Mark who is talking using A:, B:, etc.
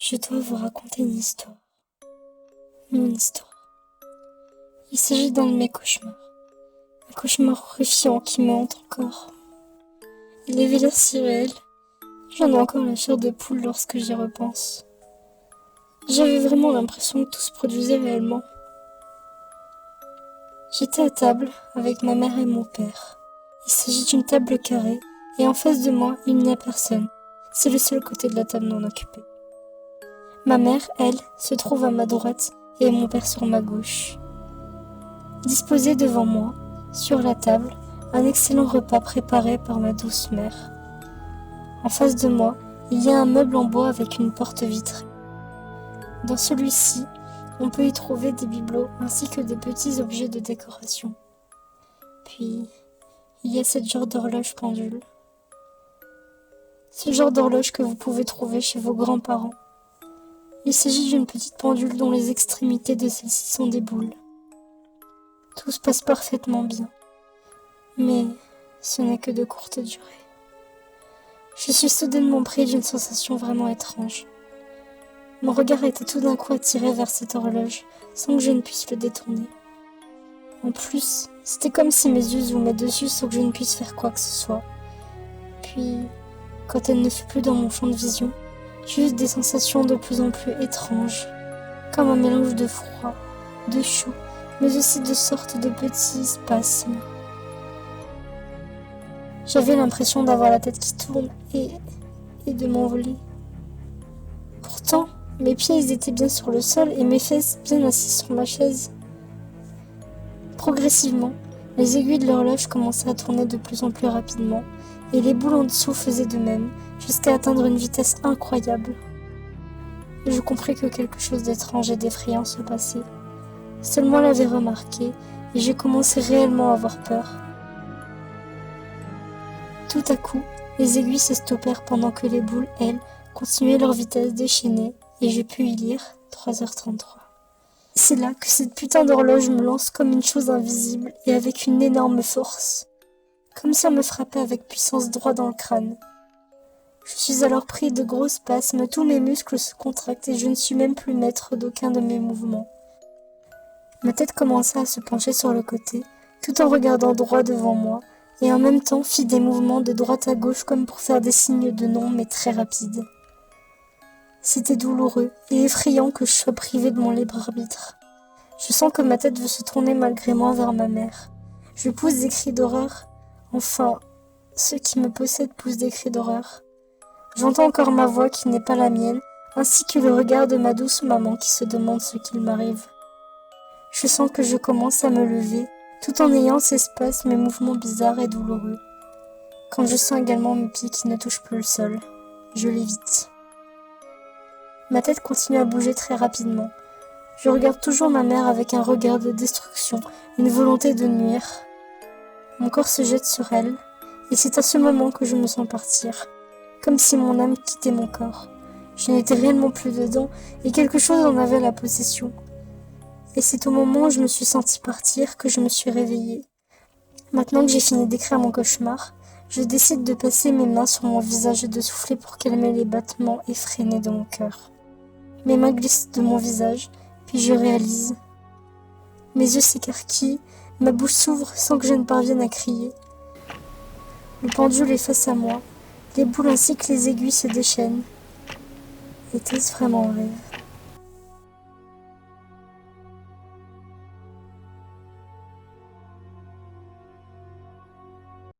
A: Je dois vous raconter une histoire. Mon histoire. Il s'agit d'un de mes cauchemars. Un cauchemar horrifiant qui me hante encore. Il avait l'air si réel. J'en ai encore la chair de poule lorsque j'y repense. J'avais vraiment l'impression que tout se produisait réellement. J'étais à table avec ma mère et mon père. Il s'agit d'une table carrée et en face de moi, il n'y a personne. C'est le seul côté de la table non occupé. Ma mère, elle, se trouve à ma droite et mon père sur ma gauche. Disposé devant moi, sur la table, un excellent repas préparé par ma douce mère. En face de moi, il y a un meuble en bois avec une porte vitrée. Dans celui-ci, on peut y trouver des bibelots ainsi que des petits objets de décoration. Puis, il y a cette genre d'horloge pendule. Ce genre d'horloge que vous pouvez trouver chez vos grands-parents. Il s'agit d'une petite pendule dont les extrémités de celle-ci sont des boules. Tout se passe parfaitement bien. Mais ce n'est que de courte durée. Je suis soudainement pris d'une sensation vraiment étrange. Mon regard était tout d'un coup attiré vers cette horloge, sans que je ne puisse le détourner. En plus, c'était comme si mes yeux zoomaient dessus sans que je ne puisse faire quoi que ce soit. Puis, quand elle ne fut plus dans mon champ de vision, j'eus des sensations de plus en plus étranges, comme un mélange de froid, de chaud, mais aussi de sortes de petits spasmes. J'avais l'impression d'avoir la tête qui tourne et de m'envoler. Pourtant, mes pieds ils étaient bien sur le sol et mes fesses bien assises sur ma chaise. Progressivement, les aiguilles de l'horloge commençaient à tourner de plus en plus rapidement et les boules en dessous faisaient de même, jusqu'à atteindre une vitesse incroyable. Je compris que quelque chose d'étrange et d'effrayant se passait. Seul moi l'avais remarqué et j'ai commencé réellement à avoir peur. Tout à coup, les aiguilles se stoppèrent pendant que les boules, elles, continuaient leur vitesse déchaînée et je pus y lire 3h33. C'est là que cette putain d'horloge me lance comme une chose invisible et avec une énorme force. Comme si on me frappait avec puissance droit dans le crâne. Je suis alors pris de gros spasmes, tous mes muscles se contractent et je ne suis même plus maître d'aucun de mes mouvements. Ma tête commença à se pencher sur le côté, tout en regardant droit devant moi, et en même temps fit des mouvements de droite à gauche comme pour faire des signes de non mais très rapides. C'était douloureux et effrayant que je sois privée de mon libre arbitre. Je sens que ma tête veut se tourner malgré moi vers ma mère. Je pousse des cris d'horreur. Enfin, ceux qui me possèdent poussent des cris d'horreur. J'entends encore ma voix qui n'est pas la mienne, ainsi que le regard de ma douce maman qui se demande ce qu'il m'arrive. Je sens que je commence à me lever, tout en ayant ces spasmes et mouvements bizarres et douloureux. Quand je sens également mes pieds qui ne touchent plus le sol, je l'évite. Ma tête continue à bouger très rapidement. Je regarde toujours ma mère avec un regard de destruction, une volonté de nuire. Mon corps se jette sur elle, et c'est à ce moment que je me sens partir, comme si mon âme quittait mon corps. Je n'étais réellement plus dedans, et quelque chose en avait la possession. Et c'est au moment où je me suis sentie partir que je me suis réveillée. Maintenant que j'ai fini d'écrire mon cauchemar, je décide de passer mes mains sur mon visage et de souffler pour calmer les battements effrénés de mon cœur. Mes mains glissent de mon visage, puis je réalise. Mes yeux s'écarquillent, ma bouche s'ouvre sans que je ne parvienne à crier. Le pendule est face à moi, les boules ainsi que les aiguilles se déchaînent. Était-ce vraiment un rêve ?